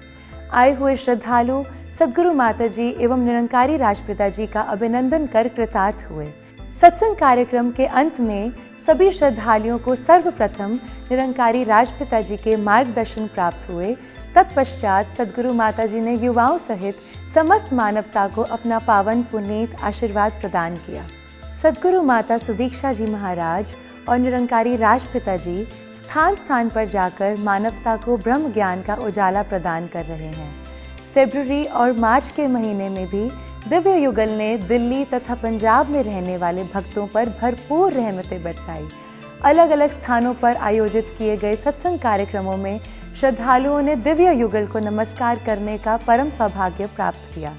आए हुए श्रद्धालु सद्गुरु माता जी एवं निरंकारी राजपिता जी का अभिनंदन कर कृतार्थ हुए। सत्संग कार्यक्रम के अंत में सभी श्रद्धालुओं को सर्वप्रथम निरंकारी राजपिता जी के मार्गदर्शन प्राप्त हुए। तत्पश्चात सद्गुरु माता जी ने युवाओं सहित समस्त मानवता को अपना पावन पुनीत आशीर्वाद प्रदान किया। सद्गुरु माता सुदीक्षा जी महाराज और निरंकारी राजपिता जी स्थान स्थान पर जाकर मानवता को ब्रह्म ज्ञान का उजाला प्रदान कर रहे हैं। फरवरी और मार्च के महीने में भी दिव्य युगल ने दिल्ली तथा पंजाब में रहने वाले भक्तों पर भरपूर रहमतें बरसाई। अलग अलग स्थानों पर आयोजित किए गए सत्संग कार्यक्रमों में श्रद्धालुओं ने दिव्य युगल को नमस्कार करने का परम सौभाग्य प्राप्त किया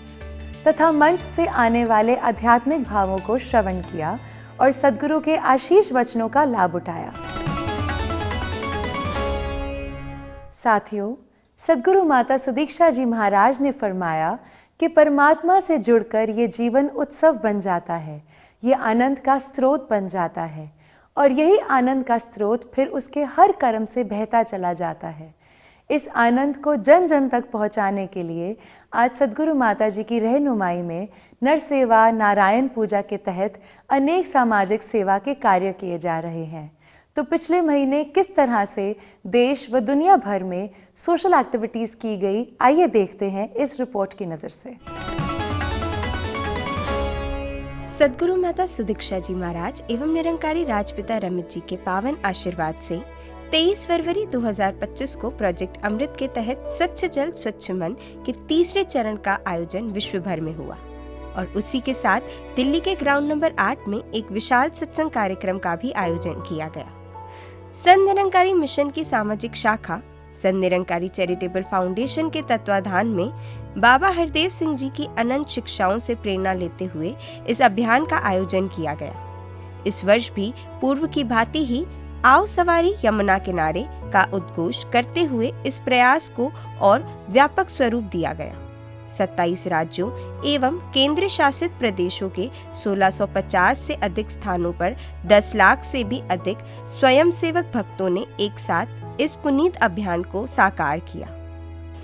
तथा मंच से आने वाले आध्यात्मिक भावों को श्रवण किया और सद्गुरु के आशीष वचनों का लाभ उठाया। साथियों, सद्गुरु माता सुदीक्षा जी महाराज ने फरमाया कि परमात्मा से जुड़कर ये जीवन उत्सव बन जाता है, ये आनंद का स्रोत बन जाता है और यही आनंद का स्रोत फिर उसके हर कर्म से बहता चला जाता है। इस आनंद को जन जन तक पहुंचाने के लिए आज सद्गुरु माता जी की रहनुमाई में नर सेवा नारायण पूजा के तहत अनेक सामाजिक सेवा के कार्य किए जा रहे हैं। तो पिछले महीने किस तरह से देश व दुनिया भर में सोशल एक्टिविटीज़ की गई, आइए देखते हैं इस रिपोर्ट की नज़र से। सद्गुरु माता सुदीक्षा जी महाराज एवं निरंकारी राजपिता रमित जी के पावन आशीर्वाद से 23 फरवरी 2025 को प्रोजेक्ट अमृत के तहत स्वच्छ जल स्वच्छ मन के तीसरे चरण का आयोजन विश्व भर में हुआ और उसी के साथ दिल्ली के ग्राउंड नंबर 8 में एक विशाल सत्संग कार्यक्रम का भी आयोजन किया गया। संत निरंकारी मिशन की सामाजिक शाखा संत निरंकारी चैरिटेबल फाउंडेशन के तत्वाधान में बाबा हरदेव सिंह जी की अनंत शिक्षाओं से प्रेरणा लेते हुए इस अभियान का आयोजन किया गया। इस वर्ष भी पूर्व की भांति ही आओ सवारी यमुना किनारे का उद्घोष करते हुए इस प्रयास को और व्यापक स्वरूप दिया गया। 27 राज्यों एवं केंद्र शासित प्रदेशों के 1650 से अधिक स्थानों पर 10 लाख से भी अधिक स्वयंसेवक भक्तों ने एक साथ इस पुनीत अभियान को साकार किया।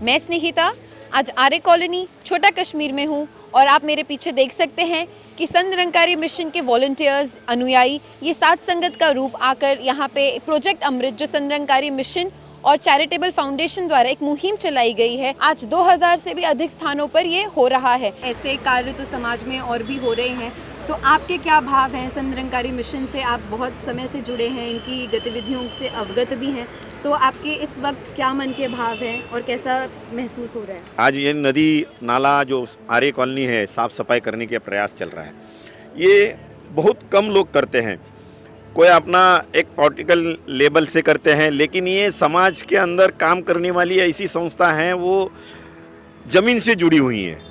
मैं स्नेहिता आज आर्य कॉलोनी छोटा कश्मीर में हूँ और आप मेरे पीछे देख सकते हैं कि संत निरंकारी मिशन के वॉलंटियर्स अनुयायी ये साथ संगत का रूप आकर यहाँ पे प्रोजेक्ट अमृत जो संत निरंकारी मिशन और चैरिटेबल फाउंडेशन द्वारा एक मुहिम चलाई गई है, आज 2000 से भी अधिक स्थानों पर ये हो रहा है। ऐसे कार्य तो समाज में और भी हो रहे हैं तो आपके क्या भाव हैं? संत निरंकारी मिशन से आप बहुत समय से जुड़े हैं, इनकी गतिविधियों से अवगत भी हैं, तो आपके इस वक्त क्या मन के भाव हैं और कैसा महसूस हो रहा है? आज ये नदी नाला जो आर्य कॉलोनी है साफ़ सफाई करने के प्रयास चल रहा है। ये बहुत कम लोग करते हैं, कोई अपना एक पॉलिटिकल लेवल से करते हैं, लेकिन ये समाज के अंदर काम करने वाली ऐसी संस्था हैं वो ज़मीन से जुड़ी हुई हैं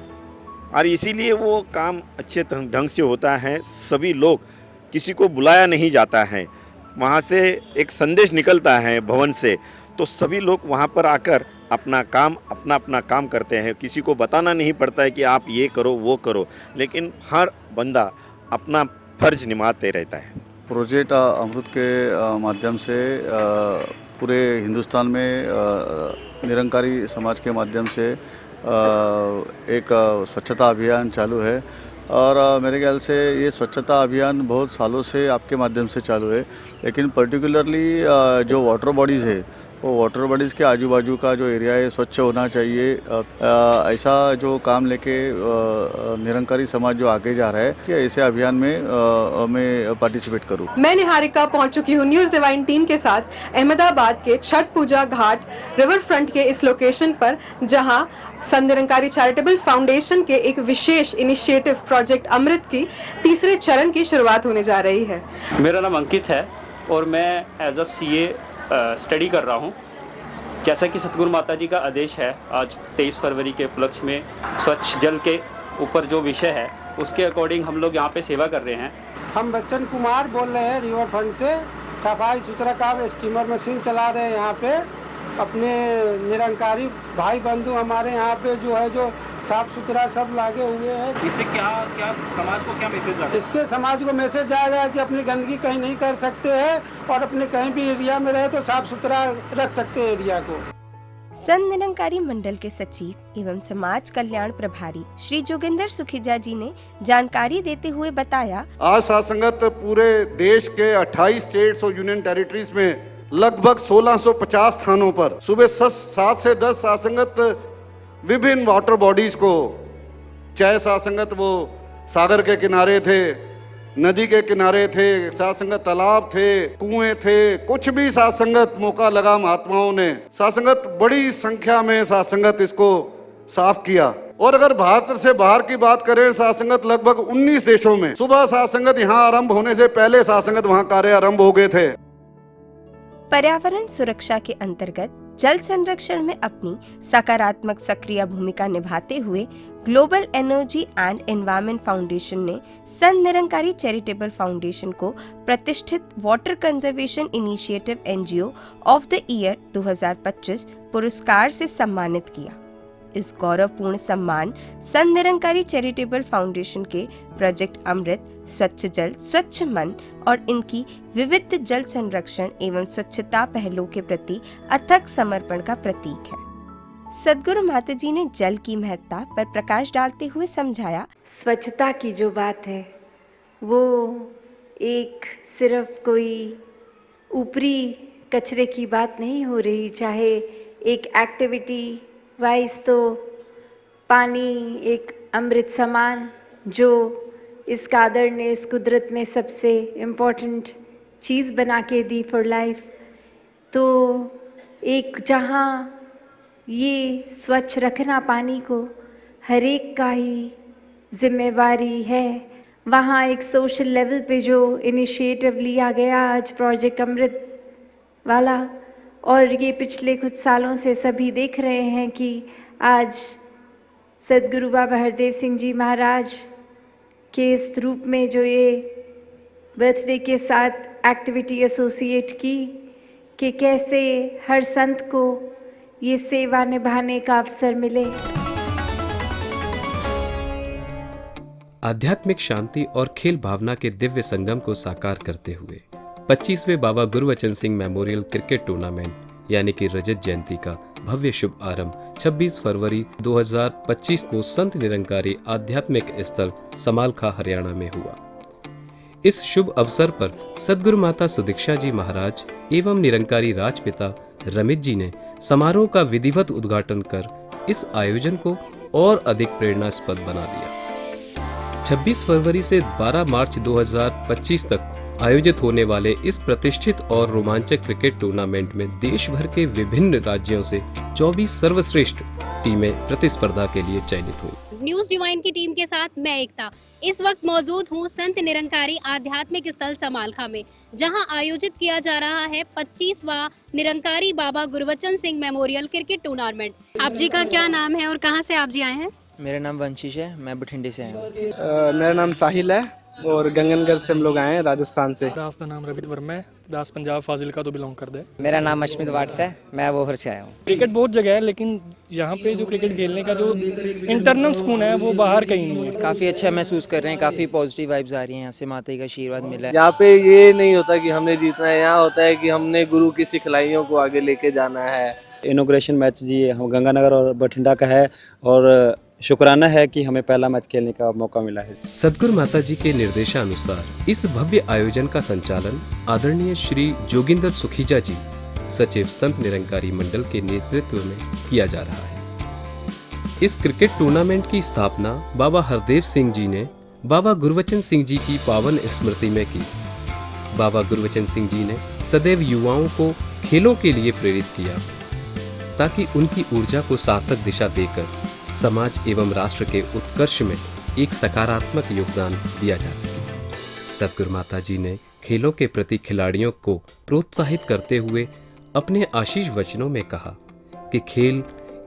और इसीलिए वो काम अच्छे ढंग से होता है। सभी लोग, किसी को बुलाया नहीं जाता है, वहाँ से एक संदेश निकलता है भवन से, तो सभी लोग वहाँ पर आकर अपना काम करते हैं। किसी को बताना नहीं पड़ता है कि आप ये करो वो करो, लेकिन हर बंदा अपना फर्ज निभाते रहता है। प्रोजेक्ट अमृत के माध्यम से पूरे हिंदुस्तान में निरंकारी समाज के माध्यम से एक स्वच्छता अभियान चालू है और मेरे ख्याल से ये स्वच्छता अभियान बहुत सालों से आपके माध्यम से चालू है, लेकिन पर्टिकुलरली जो वाटर बॉडीज़ है वो वाटर बॉडीज़ के आजू बाजू का जो एरिया है स्वच्छ होना चाहिए। ऐसा जो काम लेके निरंकारी समाज जो आगे जा रहा है कि ऐसे अभियान में मैं पार्टिसिपेट करूं। मैं निहारिका पहुंच चुकी हूं न्यूज़ डिवाइन टीम के साथ अहमदाबाद के छठ पूजा घाट रिवर फ्रंट के इस लोकेशन पर, जहां संत निरंकारी चैरिटेबल फाउंडेशन के एक विशेष इनिशिएटिव प्रोजेक्ट अमृत की तीसरे चरण की शुरुआत होने जा रही है। मेरा नाम अंकित है और मैं एज अ CA स्टडी कर रहा हूँ। जैसा कि सतगुरु माता जी का आदेश है, आज 23 फरवरी के उपलक्ष्य में स्वच्छ जल के ऊपर जो विषय है उसके अकॉर्डिंग हम लोग यहाँ पे सेवा कर रहे हैं। हम बच्चन कुमार बोल रहे हैं रिवर फ्रंट से। सफाई सुथरा काम, स्टीमर मशीन चला रहे हैं यहाँ पे। अपने निरंकारी भाई बंधु हमारे यहाँ पे जो साफ सुथरा सब लागे हुए हैं। इससे क्या समाज को क्या मैसेज जाएगा? इसके समाज को मैसेज जाएगा कि अपनी गंदगी कहीं नहीं कर सकते हैं और अपने कहीं भी एरिया में रहे तो साफ सुथरा रख सकते हैं एरिया को। संत निरंकारी मंडल के सचिव एवं समाज कल्याण प्रभारी श्री जोगिंदर सुखीजा जी ने जानकारी देते हुए बताया, आज साध संगत पूरे देश के 28 स्टेट्स और यूनियन टेरिटरीज में लगभग 1650 स्थानों पर सुबह 7 से 10 साध संगत विभिन्न वाटर बॉडीज को, चाहे साध संगत वो सागर के किनारे थे, नदी के किनारे थे, साध संगत तालाब थे, कुएं थे, कुछ भी साध संगत मौका लगा महात्माओं ने साध संगत बड़ी संख्या में साध संगत इसको साफ किया। और अगर भारत से बाहर की बात करें, साध संगत लगभग 19 देशों में सुबह साध संगत यहाँ आरंभ होने से पहले साध संगत वहाँ कार्य आरंभ हो गए थे। पर्यावरण सुरक्षा के अंतर्गत जल संरक्षण में अपनी सकारात्मक सक्रिय भूमिका निभाते हुए global energy and environment foundation ने संत निरंकारी चैरिटेबल फाउंडेशन को प्रतिष्ठित water conservation initiative NGO of the year 2025 पुरस्कार से सम्मानित किया। इस गौरवपूर्ण सम्मान संत निरंकारी चैरिटेबल फाउंडेशन के प्रोजेक्ट अमृत, स्वच्छ जल स्वच्छ मन और इनकी विविध जल संरक्षण एवं स्वच्छता पहलों के प्रति अथक समर्पण का प्रतीक है। सद्गुरु माता जी ने जल की महत्ता पर प्रकाश डालते हुए समझाया, स्वच्छता की जो बात है वो एक सिर्फ कोई ऊपरी कचरे की बात नहीं हो रही, चाहे एक एक्टिविटी वाइज तो पानी एक अमृत समान जो इस कादर ने इस कुदरत में सबसे इम्पोर्टेंट चीज़ बना के दी फॉर लाइफ, तो एक जहाँ ये स्वच्छ रखना पानी को हर एक का ही जिम्मेवारी है, वहाँ एक सोशल लेवल पे जो इनिशिएटिव लिया गया आज प्रोजेक्ट अमृत वाला, और ये पिछले कुछ सालों से सभी देख रहे हैं कि आज सद्गुरु बाबा हरदेव सिंह जी महाराज के इस रूप में जो ये बर्थडे के साथ एक्टिविटी एसोसिएट की कि कैसे हर संत को ये सेवा निभाने का अवसर मिले। आध्यात्मिक शांति और खेल भावना के दिव्य संगम को साकार करते हुए 25वें Baba Gurbachan Singh memorial cricket tournament यानी कि रजत जयंती का भव्य शुभ आरंभ 26 फरवरी 2025 को संत निरंकारी आध्यात्मिक स्थल समालखा हरियाणा में हुआ। इस शुभ अवसर पर सद्गुरु माता सुदीक्षा जी महाराज एवं निरंकारी राजपिता रमित जी ने समारोह का विधिवत उद्घाटन कर इस आयोजन को और अधिक प्रेरणास्पद बना दिया। 26 फरवरी से 12 मार्च 2025 तक आयोजित होने वाले इस प्रतिष्ठित और रोमांचक क्रिकेट टूर्नामेंट में देश भर के विभिन्न राज्यों से 24 सर्वश्रेष्ठ टीमें प्रतिस्पर्धा के लिए चयनित हुई। न्यूज डिवाइन की टीम के साथ मैं एकता इस वक्त मौजूद हूँ संत निरंकारी आध्यात्मिक स्थल समालखा में, जहां आयोजित किया जा रहा है 25वां Nirankari Baba Gurbachan Singh memorial cricket tournament. आप जी का क्या नाम है और कहां से आप जी आए हैं? मेरा नाम वंशिश है, मैं बठिंडे से आया हूँ। मेरा नाम साहिल है और गंगनगढ़ से हम लोग आए हैं, राजस्थान से। दास का नाम रवित वर्मा है, दास पंजाब फाजिलका तो बिलोंग कर दे। मेरा नाम अश्मित वाट्स है, मैं वोहर से आया हूँ। क्रिकेट बहुत जगह है, लेकिन यहाँ पे जो क्रिकेट खेलने का जो इंटरनल सुकून है वो बाहर कहीं नहीं है। काफ़ी अच्छा महसूस कर रहे हैं, काफ़ी पॉजिटिव वाइब्स आ रही हैं यहाँ से, माता का आशीर्वाद मिला है। यहाँ पे ये नहीं होता कि हमने जीतना है, यहाँ होता है कि हमने गुरु की सिखलाइयों को आगे लेके जाना है। इनॉग्रेशन मैच जी हम गंगानगर और बठिंडा का है और शुक्राना है कि हमें पहला मैच खेलने का मौका मिला है। सदगुरु माता जी के निर्देशानुसार इस भव्य आयोजन का संचालन आदरणीय श्री जोगिंदर सुखीजा जी, सचिव संत निरंकारी मंडल के नेतृत्व में किया जा रहा है। इस क्रिकेट टूर्नामेंट की स्थापना बाबा हरदेव सिंह जी ने बाबा गुरबचन सिंह जी की पावन स्मृति में की। बाबा गुरबचन सिंह जी ने सदैव युवाओं को खेलों के लिए प्रेरित किया ताकि उनकी ऊर्जा को सार्थक दिशा देकर समाज एवं राष्ट्र के उत्कर्ष में एक सकारात्मक योगदान दिया जा सके। सदगुरु माता जी ने खेलों के प्रति खिलाड़ियों को प्रोत्साहित करते हुए अपने आशीष वचनों में कहा कि खेल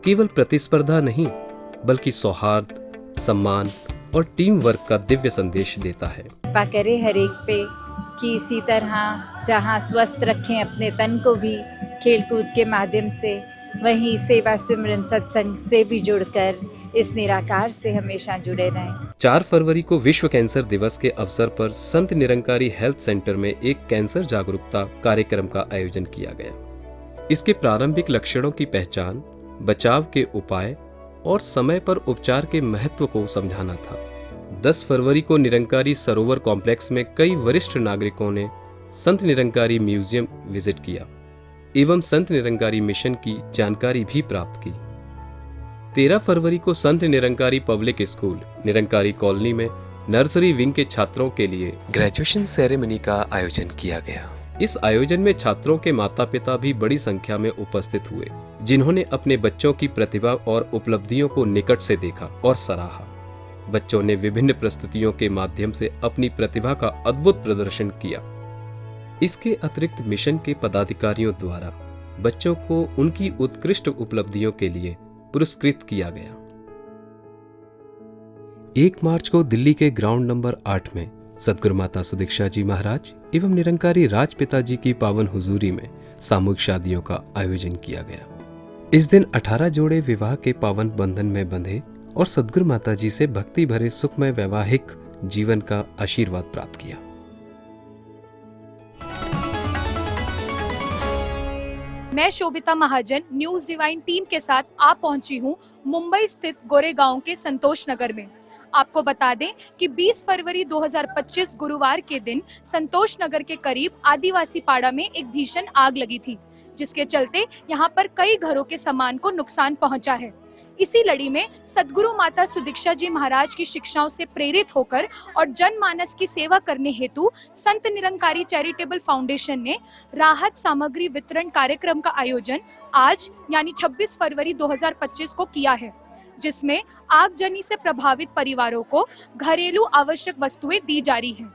केवल प्रतिस्पर्धा नहीं बल्कि सौहार्द, सम्मान और टीम वर्क का दिव्य संदेश देता है। कृपा करे हर एक पे कि इसी तरह जहाँ स्वस्थ रखें अपने तन को भी खेल कूद के माध्यम से, वहीं सेवा सिमरन सत्संग से भी जुड़कर इस निराकार से हमेशा जुड़े रहें। 4 फरवरी को विश्व कैंसर दिवस के अवसर पर संत निरंकारी हेल्थ सेंटर में एक कैंसर जागरूकता कार्यक्रम का आयोजन किया गया। इसके प्रारंभिक लक्षणों की पहचान, बचाव के उपाय और समय पर उपचार के महत्व को समझाना था। 10 फरवरी को निरंकारी सरोवर कॉम्प्लेक्स में कई वरिष्ठ नागरिकों ने संत निरंकारी म्यूजियम विजिट किया एवं संत निरंकारी मिशन की जानकारी भी प्राप्त की। 13 फरवरी को Sant Nirankari public school Nirankari colony में नर्सरी विंग के छात्रों के लिए ग्रेजुएशन सेरेमनी का आयोजन किया गया। इस आयोजन में छात्रों के माता पिता भी बड़ी संख्या में उपस्थित हुए, जिन्होंने अपने बच्चों की प्रतिभा और उपलब्धियों को निकट से देखा और सराहा। बच्चों ने विभिन्न प्रस्तुतियों के माध्यम से अपनी प्रतिभा का अद्भुत प्रदर्शन किया। इसके अतिरिक्त मिशन के पदाधिकारियों द्वारा बच्चों को उनकी उत्कृष्ट उपलब्धियों के लिए पुरस्कृत किया गया। 1 मार्च को दिल्ली के ग्राउंड नंबर 8 में सदगुरु माता सुदीक्षा जी महाराज एवं निरंकारी राजपिता जी की पावन हुजूरी में सामूहिक शादियों का आयोजन किया गया। इस दिन 18 जोड़े विवाह के पावन बंधन में बंधे और सदगुरु माता जी से भक्ति भरे सुखमय वैवाहिक जीवन का आशीर्वाद प्राप्त किया। मैं शोभिता महाजन न्यूज डिवाइन टीम के साथ आ पहुंची हूं मुंबई स्थित गोरेगांव के संतोष नगर में। आपको बता दें कि 20 फरवरी 2025 गुरुवार के दिन संतोष नगर के करीब आदिवासी पाड़ा में एक भीषण आग लगी थी, जिसके चलते यहां पर कई घरों के सामान को नुकसान पहुंचा है। इसी लड़ी में सदगुरु माता सुदीक्षा जी महाराज की शिक्षाओं से प्रेरित होकर और जनमानस की सेवा करने हेतु संत निरंकारी चैरिटेबल फाउंडेशन ने राहत सामग्री वितरण कार्यक्रम का आयोजन आज यानी 26 फरवरी 2025 को किया है, जिसमें आगजनी से प्रभावित परिवारों को घरेलू आवश्यक वस्तुएं दी जा रही हैं।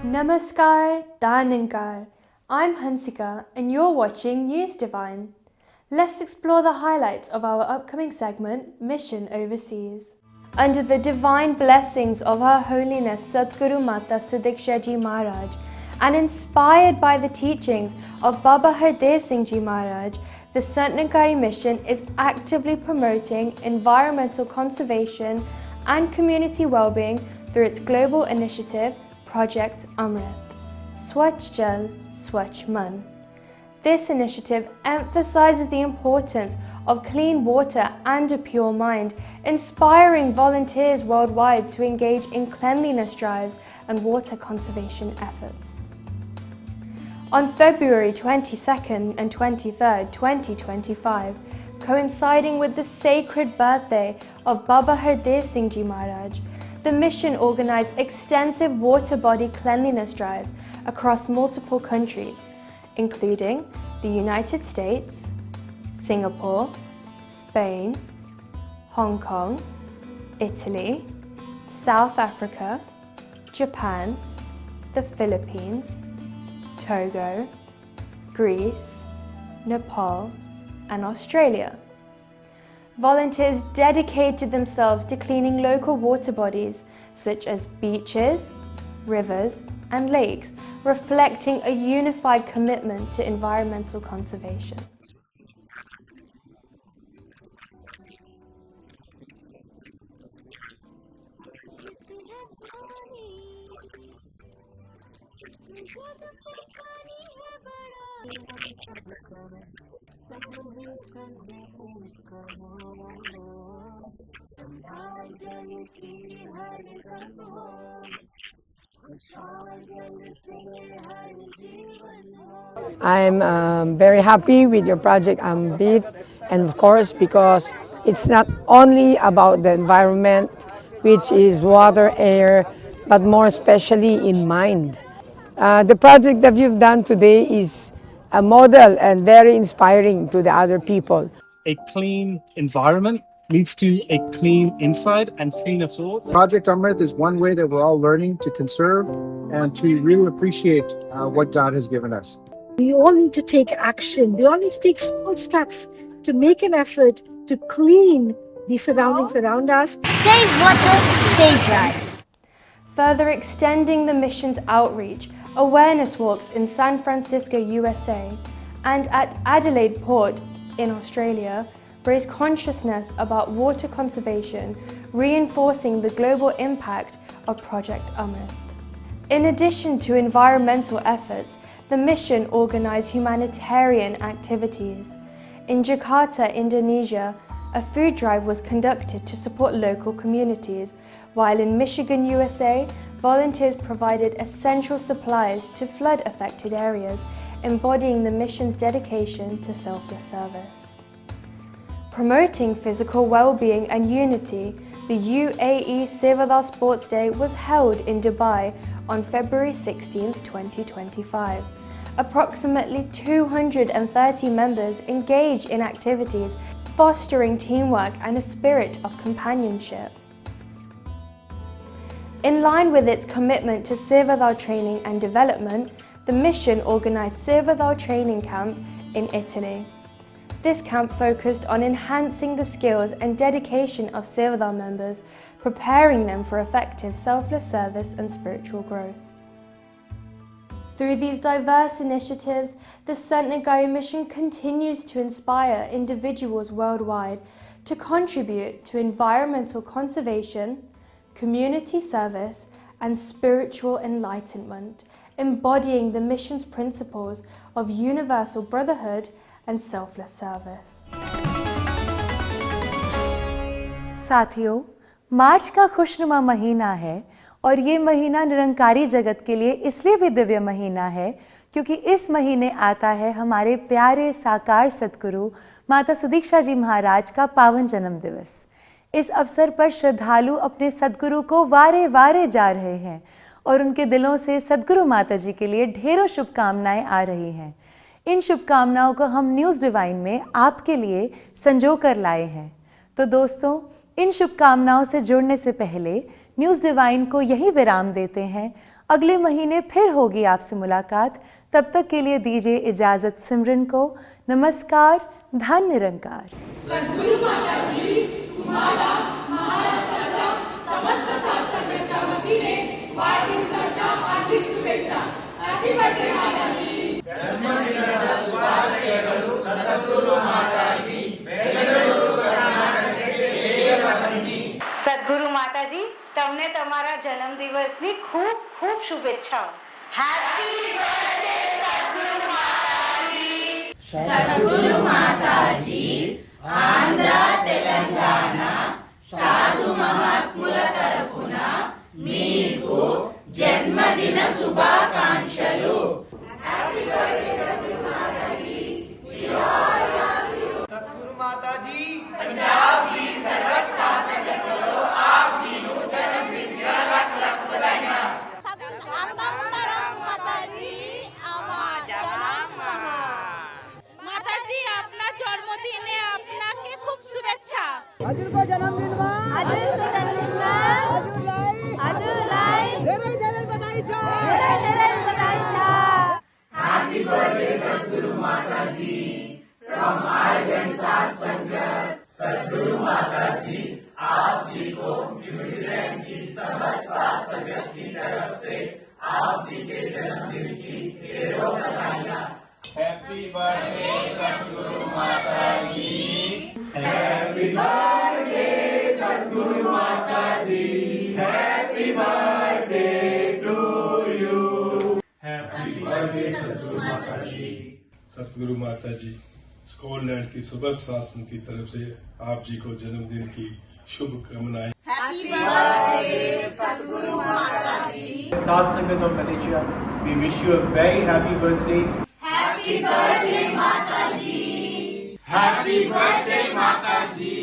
Namaskar, Danankar. I'm Hansika and you're watching News Divine. Let's explore the highlights of our upcoming segment, Mission Overseas. Under the divine blessings of Her Holiness Sadguru Mata Sudiksha Ji Maharaj and inspired by the teachings of Baba Hardev Singh Ji Maharaj, the Sant Nirankari Mission is actively promoting environmental conservation and community well-being through its global initiative, Project Amrit. Swachh Jal, Swachh Man. This initiative emphasizes the importance of clean water and a pure mind, inspiring volunteers worldwide to engage in cleanliness drives and water conservation efforts. On February 22nd and 23rd, 2025, coinciding with the sacred birthday of Baba Hardev Singh Ji Maharaj, the mission organized extensive water body cleanliness drives across multiple countries, including the United States, Singapore, Spain, Hong Kong, Italy, South Africa, Japan, the Philippines, Togo, Greece, Nepal, and Australia. Volunteers dedicated themselves to cleaning local water bodies such as beaches, rivers, and lakes, reflecting a unified commitment to environmental conservation. I'm very happy with your project Ambit, and of course because it's not only about the environment, which is water, air, but more especially in mind. The project that you've done today is a model and very inspiring to the other people. A clean environment leads to a clean inside and cleaner thoughts. Project Amrit is one way that we're all learning to conserve and to really appreciate what God has given us. We all need to take action. We all need to take small steps to make an effort to clean the surroundings around us. Save water, save life. Further extending the mission's outreach, awareness walks in San Francisco, USA, and at Adelaide Port in Australia raise consciousness about water conservation, reinforcing the global impact of Project Amrit. In addition to environmental efforts, the mission organized humanitarian activities. In Jakarta, Indonesia, a food drive was conducted to support local communities, while in Michigan, USA, volunteers provided essential supplies to flood-affected areas, embodying the mission's dedication to selfless service. Promoting physical well-being and unity, the UAE Sevadar Sports Day was held in Dubai on February 16, 2025. Approximately 230 members engaged in activities fostering teamwork and a spirit of companionship. In line with its commitment to Sevadar training and development, the mission organized Sevadar Training Camp in Italy. This camp focused on enhancing the skills and dedication of Sevadar members, preparing them for effective selfless service and spiritual growth. Through these diverse initiatives, the Sant Nagari mission continues to inspire individuals worldwide to contribute to environmental conservation, community service, and spiritual enlightenment, embodying the mission's principles of universal brotherhood and selfless service. साथियों, मार्च का खुशनुमा महीना है और ये महीना निरंकारी जगत के लिए इसलिए भी दिव्य महीना है क्योंकि इस महीने आता है हमारे प्यारे साकार सद्गुरु माता सुदीक्षा जी महाराज का पावन जन्म दिवस। इस अवसर पर श्रद्धालु अपने सद्गुरु को वारे वारे जा रहे हैं और उनके दिलों से सद्गुरु माता जी के लिए ढेरों शुभकामनाएं आ रही हैं। इन शुभकामनाओं को हम न्यूज़ डिवाइन में आपके लिए संजो कर लाए हैं। तो दोस्तों, इन शुभकामनाओं से जुड़ने से पहले न्यूज़ डिवाइन को यही विराम देते हैं। अगले महीने फिर होगी आपसे मुलाकात। तब तक के लिए दीजिए इजाज़त सिमरन को। नमस्कार, धन निरंकार। सद्गुरु माता जी तुम्हाला महाराष्ट्राच्या समस्त सासंगाच्या वतीने वाढदिवसाच्या हार्दिक शुभेच्छा। हॅपी बर्थडे माताजी। जन्मदिनाच्या शुभाशयಗಳು सद्गुरु माताजी बेंगळूरू कर्नाटक सद्गुरु माताजी તમને તમારા જન્મદિવસની ખૂબ ખૂબ શુભેચ્છાઓ। હેપી બર્થડે સદ્ગુરુ માતાજી। సద్గురు మాతాజీ ఆంధ్ర తెలంగాణ సాధు మహాత్ముల తరఫున మీకు జన్మదిన శుభాకాంక్షలు। Happy birthday Sadhguru Mataji. We all love you. Sadhguru Mataji Happy birthday, Sadhguru Mata Ji. Happy birthday, Sadhguru Mata Ji. Happy birthday to you. Happy birthday, Sadhguru Mata Ji. सतगुरु माता जी स्कॉटलैंड की सुबह शासन की तरफ से आप जी को जन्मदिन की शुभकामनाएं। Happy birthday, Sadhguru Mata Ji. Sadh Sangat of Malaysia, we wish you a very happy birthday. Happy birthday, Mata Ji. Happy birthday, Mata Ji.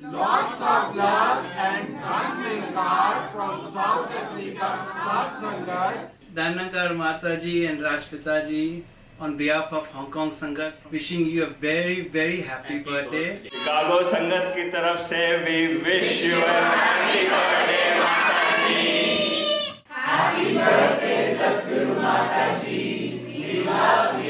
Lots of love and Ninkar from South Africa, Sadh Sangat. Danankar Mata Ji and Rajpita Ji, on behalf of Hong Kong Sangat, wishing you a very, very happy birthday. Chicago Sangat की तरफ से we wish you a happy birthday, Mata Ji. Happy birthday, Sadhguru Mata Ji. We love you.